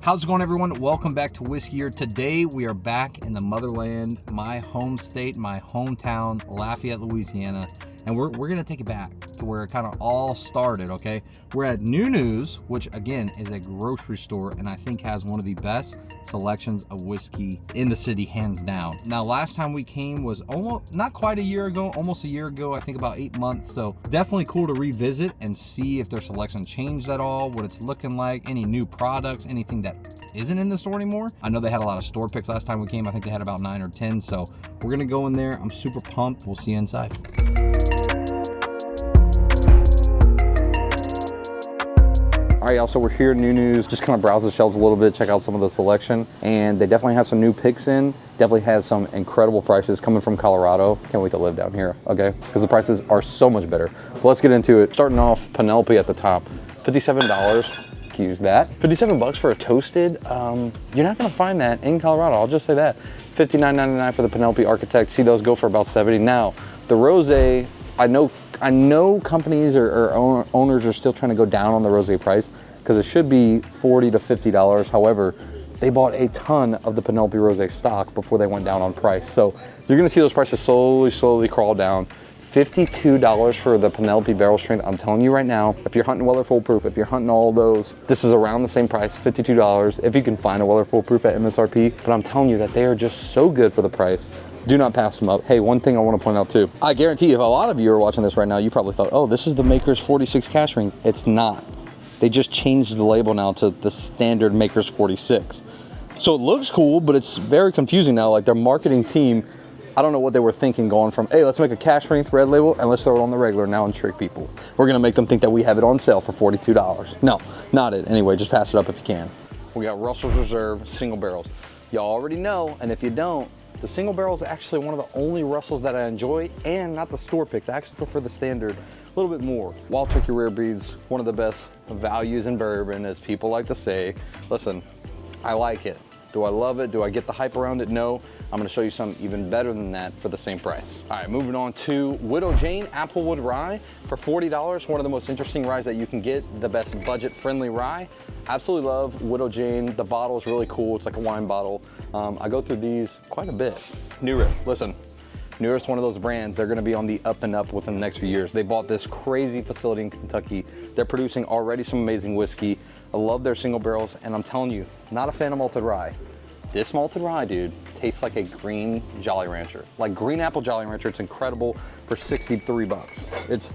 How's it going, everyone? Welcome back to Whiskey Year. Today we are back in the motherland, my home state, my hometown, Lafayette, Louisiana, and we're gonna take it back to where it kind of all started. Okay, we're at Nunu's, which again is a grocery store, and I think has one of the best selections of whiskey in the city, hands down. Now, last time we came was almost not quite a year ago, almost a year ago. I think about 8 months. So definitely cool to revisit and see if their selection changed at all, what it's looking like, any new products, anything that isn't in the store anymore. I know they had a lot of store picks last time we came. I think they had about 9 or 10. So we're gonna go in there. I'm super pumped. We'll see you inside. All right, y'all, so we're here at Nunu's, just kind of browse the shelves a little bit, check out some of the selection, and they definitely have some new picks in, definitely has some incredible prices coming from Colorado. Can't wait to live down here, okay? Because the prices are so much better. But let's get into it. Starting off, Penelope at the top, $57, use that. 57 bucks for a toasted, you're not gonna find that in Colorado, I'll just say that. $59.99 for the Penelope Architect. See those go for about 70. Now, the Rosé, I know companies or owners are still trying to go down on the rosé price because it should be $40 to $50. However, they bought a ton of the Penelope rosé stock before they went down on price. So you're gonna see those prices slowly crawl down. $52 for the Penelope barrel strength. I'm telling you right now, if you're hunting Weller Full Proof, if you're hunting all those, this is around the same price, $52, if you can find a Weller Full Proof at MSRP. But I'm telling you that they are just so good for the price. Do not pass them up. Hey, one thing I want to point out too. I guarantee if a lot of you are watching this right now, you probably thought, oh, this is the Maker's 46 cash ring. It's not. They just changed the label now to the standard Maker's 46. So it looks cool, but it's very confusing now. Like their marketing team, I don't know what they were thinking going from, hey, let's make a cash ring red label and let's throw it on the regular now and trick people. We're gonna make them think that we have it on sale for $42. No, not it. Anyway, just pass it up if you can. We got Russell's Reserve single barrels. Y'all already know, and if you don't, the single barrel is actually one of the only Russells that I enjoy, and not the store picks. I actually prefer the standard a little bit more. Wild Turkey Rare Breeds, one of the best values in bourbon, as people like to say. Listen, I like it. Do I love it? Do I get the hype around it? No. I'm gonna show you something even better than that for the same price. All right, moving on to Widow Jane Applewood Rye for $40. One of the most interesting ryes that you can get, the best budget-friendly rye. Absolutely love Widow Jane. The bottle is really cool. It's like a wine bottle. I go through these quite a bit. Nura, listen. Nura's one of those brands, they're gonna be on the up and up within the next few years. They bought this crazy facility in Kentucky. They're producing already some amazing whiskey. I love their single barrels, and I'm telling you, not a fan of malted rye. This malted rye, dude, tastes like a green Jolly Rancher. Like green apple Jolly Rancher. It's incredible for 63 bucks. It's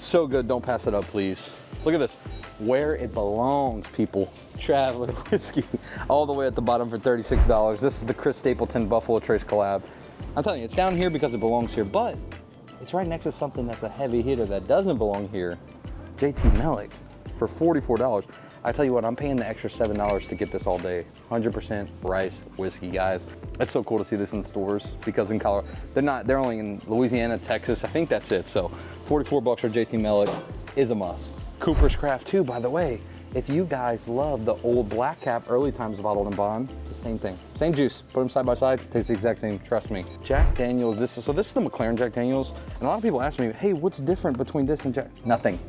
so good, don't pass it up, please. Look at this, where it belongs, people. Traveler whiskey, all the way at the bottom for $36. This is the Chris Stapleton Buffalo Trace collab. I'm telling you, it's down here because it belongs here, but it's right next to something that's a heavy hitter that doesn't belong here. JT Melick for $44. I tell you what, I'm paying the extra $7 to get this all day. 100% rice whiskey, guys. It's so cool to see this in stores because in Colorado, they're only in Louisiana, Texas. I think that's it. So 44 bucks for JT Melick is a must. Cooper's Craft too, by the way. If you guys love the old Black Cap early times bottled in bond, it's the same thing. Same juice, put them side by side, tastes the exact same, trust me. Jack Daniels, this is the McLaren Jack Daniels. And a lot of people ask me, hey, what's different between this and Jack? Nothing,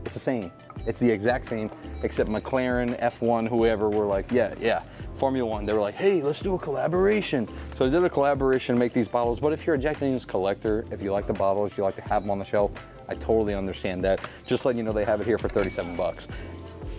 it's the same. It's the exact same, except McLaren, F1, whoever were like, yeah, Formula One. They were like, hey, let's do a collaboration. So they did a collaboration, make these bottles. But if you're a Jack Daniels collector, if you like the bottles, you like to have them on the shelf, I totally understand that. Just letting you know they have it here for 37 bucks.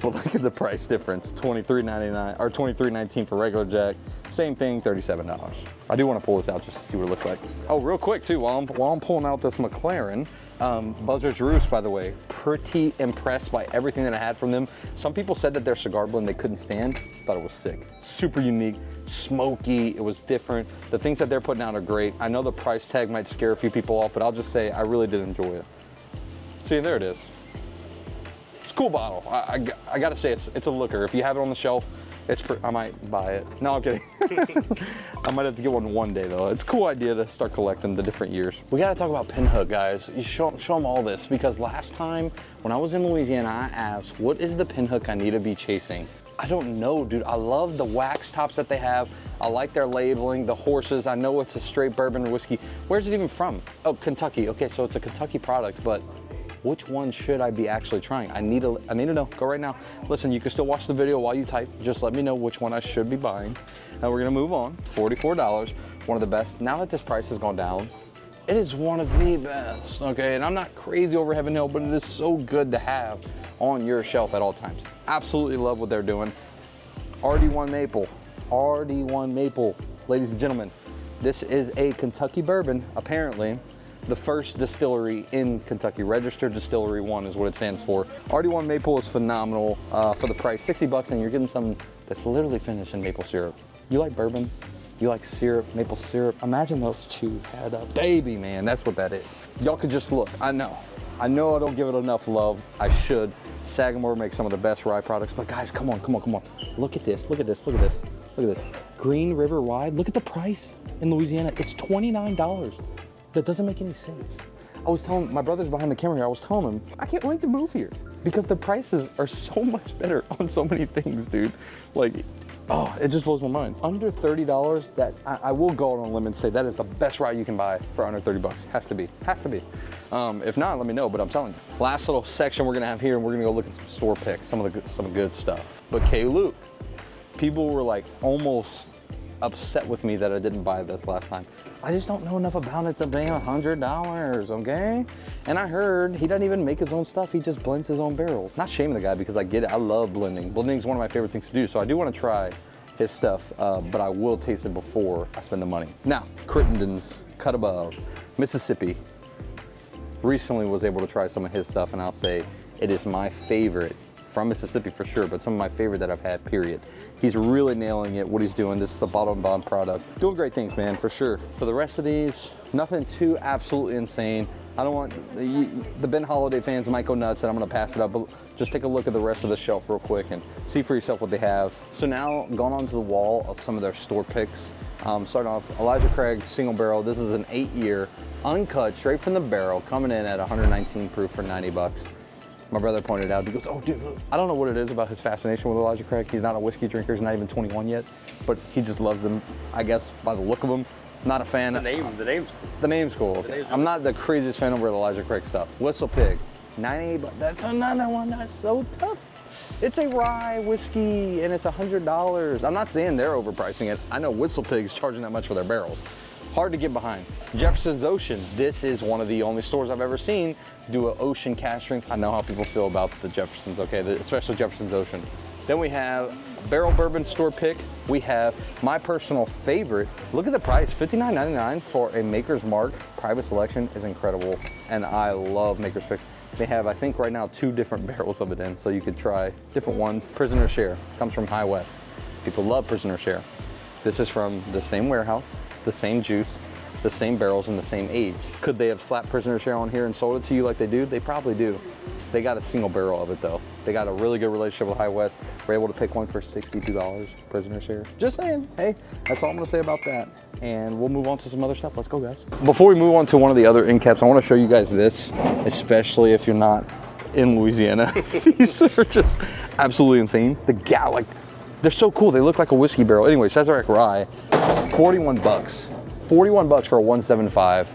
But look at the price difference, $23.99 or $23.19 for regular Jack. Same thing, $37. I do want to pull this out just to see what it looks like. Oh, real quick too, while I'm pulling out this McLaren, Buzzard's Roost, by the way, pretty impressed by everything that I had from them. Some people said that their cigar blend they couldn't stand. Thought it was sick. Super unique, smoky, it was different. The things that they're putting out are great. I know the price tag might scare a few people off, but I'll just say I really did enjoy it. See, there it is. It's a cool bottle. I gotta say, it's a looker. If you have it on the shelf, I might buy it. No, I'm kidding. I might have to get one day though. It's a cool idea to start collecting the different years. We gotta talk about Pinhook, guys. You show them all this, because last time when I was in Louisiana, I asked, what is the Pinhook I need to be chasing? I don't know, dude. I love the wax tops that they have. I like their labeling, the horses. I know it's a straight bourbon whiskey. Where's it even from? Oh, Kentucky. Okay, so it's a Kentucky product, but which one should I be actually trying? I need to know. Go right now. Listen, you can still watch the video while you type. Just let me know which one I should be buying. Now we're gonna move on. $44, one of the best. Now that this price has gone down, it is one of the best, okay? And I'm not crazy over Heaven Hill, but it is so good to have on your shelf at all times. Absolutely love what they're doing. RD1 Maple, RD1 Maple. Ladies and gentlemen, this is a Kentucky bourbon, apparently. The first distillery in Kentucky, registered distillery 1 is what it stands for. RD1 Maple is phenomenal for the price, 60 bucks, and you're getting something that's literally finished in maple syrup. You like bourbon? You like syrup, maple syrup? Imagine those two had a baby, man. That's what that is. Y'all could just look. I know I don't give it enough love. I should. Sagamore makes some of the best rye products, but guys, come on. Look at this. Green River Rye, look at the price in Louisiana. It's $29. That doesn't make any sense. I was telling, my brother's behind the camera here, I was telling him, I can't wait to move here because the prices are so much better on so many things, dude. Like, oh, it just blows my mind. Under $30, that I will go on a limb and say that is the best rye you can buy for under 30 bucks. Has to be. If not, let me know, but I'm telling you. Last little section we're gonna have here, and we're gonna go look at some store picks, some good stuff. But K-Luke, people were like almost upset with me that I didn't buy this last time. I just don't know enough about it to pay $100, okay? And I heard he doesn't even make his own stuff, he just blends his own barrels. Not shaming the guy because I get it, I love blending. Blending is one of my favorite things to do, so I do want to try his stuff, but I will taste it before I spend the money. Now, Crittenden's Cut Above, Mississippi. Recently was able to try some of his stuff, and I'll say it is my favorite from Mississippi for sure, but some of my favorite that I've had, period. He's really nailing it, what he's doing. This is a bottom bond product. Doing great things, man, for sure. For the rest of these, nothing too absolutely insane. I don't want, the Ben Holiday fans might go nuts and I'm gonna pass it up, but just take a look at the rest of the shelf real quick and see for yourself what they have. So now, going on to the wall of some of their store picks. Starting off, Elijah Craig single barrel. This is an 8-year, uncut, straight from the barrel, coming in at 119 proof for 90 bucks. My brother pointed out, he goes, oh dude, look. I don't know what it is about his fascination with Elijah Craig. He's not a whiskey drinker, he's not even 21 yet, but he just loves them, I guess, by the look of them. Not a fan. The name's cool. The name's cool. Okay. I'm not the craziest fan over the Elijah Craig stuff. Whistle Pig, 98 bucks. That's another one that's so tough. It's a rye whiskey and it's $100. I'm not saying they're overpricing it. I know Whistle Pig's charging that much for their barrels. Hard to get behind. Jefferson's Ocean. This is one of the only stores I've ever seen do an ocean cask strength. I know how people feel about the Jefferson's, okay, especially Jefferson's Ocean. Then we have barrel bourbon store pick. We have my personal favorite. Look at the price, $59.99 for a Maker's Mark. Private selection is incredible, and I love Maker's Pick. They have, I think right now, 2 different barrels of it in, so you could try different ones. Prisoner Share comes from High West. People love Prisoner Share. This is from the same warehouse, the same juice, the same barrels, and the same age. Could they have slapped Prisoner Share on here and sold it to you like they do? They probably do. They got a single barrel of it though. They got a really good relationship with High West. We're able to pick one for $62, Prisoner Share. Just saying, hey, that's all I'm gonna say about that. And we'll move on to some other stuff. Let's go, guys. Before we move on to one of the other end caps, I wanna show you guys this, especially if you're not in Louisiana. These are just absolutely insane. The gal, like, they're so cool. They look like a whiskey barrel. Anyway, Sazerac Rye, 41 bucks. 41 bucks for a 175.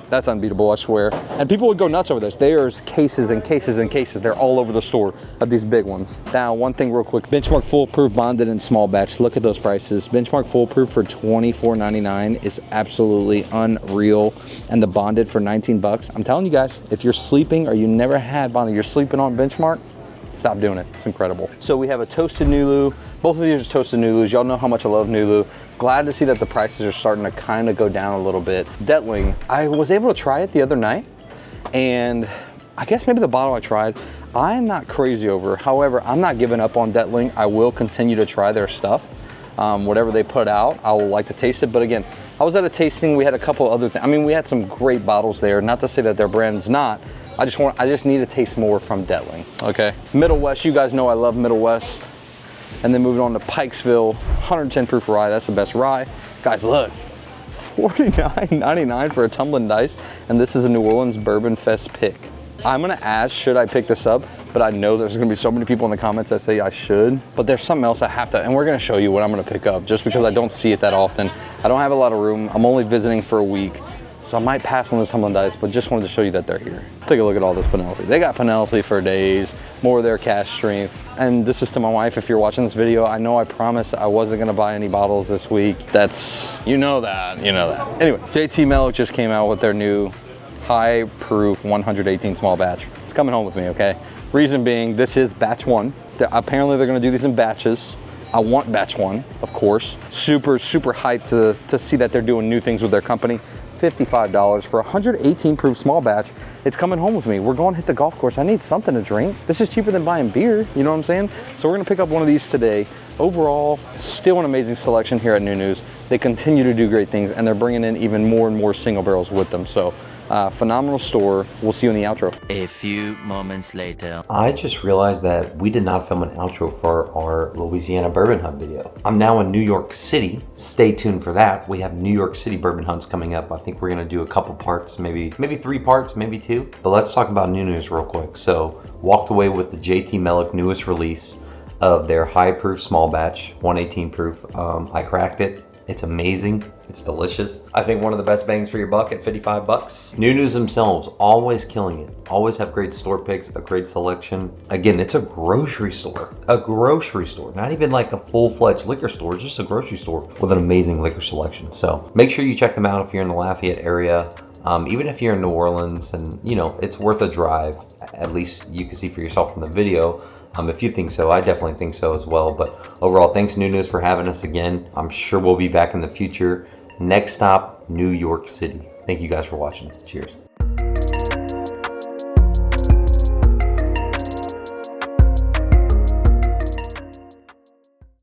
That's unbeatable, I swear. And people would go nuts over this. There's cases and cases and cases. They're all over the store of these big ones. Now, one thing real quick. Benchmark Foolproof bonded in small batch. Look at those prices. Benchmark Foolproof for $24.99 is absolutely unreal. And the bonded for 19 bucks. I'm telling you guys, if you're sleeping or you never had bonded, you're sleeping on Benchmark, stop doing it. It's incredible. So we have a Toasted Nulu. Both of these are Toasted Nulus. Y'all know how much I love Nulu. Glad to see that the prices are starting to kind of go down a little bit. Detling, I was able to try it the other night, and I guess maybe the bottle I tried, I'm not crazy over. However, I'm not giving up on Detling. I will continue to try their stuff. Whatever they put out, I will like to taste it. But again, I was at a tasting, we had a couple other things. I mean, we had some great bottles there. Not to say that their brand's not. I just need to taste more from Detling, okay? Middle West, you guys know I love Middle West. And then moving on to Pikesville, 110 proof rye, that's the best rye. Guys, look, $49.99 for a tumbling dice, and this is a New Orleans Bourbon Fest pick. I'm gonna ask, should I pick this up? But I know there's gonna be so many people in the comments that say I should, but there's something else I have to, and we're gonna show you what I'm gonna pick up, just because I don't see it that often. I don't have a lot of room, I'm only visiting for a week. So I might pass on this Humboldt Dice, but just wanted to show you that they're here. Take a look at all this Penelope. They got Penelope for days, more of their cash strength. And this is to my wife, if you're watching this video. I know I promised I wasn't gonna buy any bottles this week. That's, you know that. Anyway, JT Melo just came out with their new high proof 118 small batch. It's coming home with me, okay? Reason being, this is batch 1. Apparently they're gonna do these in batches. I want batch 1, of course. Super hyped to see that they're doing new things with their company. $55 for 118 proof small batch. It's coming home with me. We're going to hit the golf course. I need something to drink. This is cheaper than buying beer, you know what I'm saying? So we're gonna pick up one of these today. Overall, still an amazing selection here at New News. They continue to do great things, and they're bringing in even more and more single barrels with them. So phenomenal store. We'll see you in the outro. A few moments later. I just realized that we did not film an outro for our Louisiana Bourbon Hunt video. I'm now in New York City. Stay tuned for that. We have New York City Bourbon Hunts coming up. I think we're gonna do a couple parts, maybe 3 parts, maybe 2. But let's talk about New News real quick. So walked away with the JT Melo newest release of their high proof small batch, 118 proof. I cracked it. It's amazing. It's delicious. I think one of the best bangs for your buck at 55 bucks. New News themselves, always killing it. Always have great store picks, a great selection. Again, it's a grocery store. A grocery store. Not even like a full-fledged liquor store, just a grocery store with an amazing liquor selection. So make sure you check them out if you're in the Lafayette area. Even if you're in New Orleans, and you know, it's worth a drive. At least you can see for yourself from the video. If you think so, I definitely think so as well. But overall, thanks New News for having us again. I'm sure we'll be back in the future. Next stop, New York City. Thank you guys for watching. Cheers.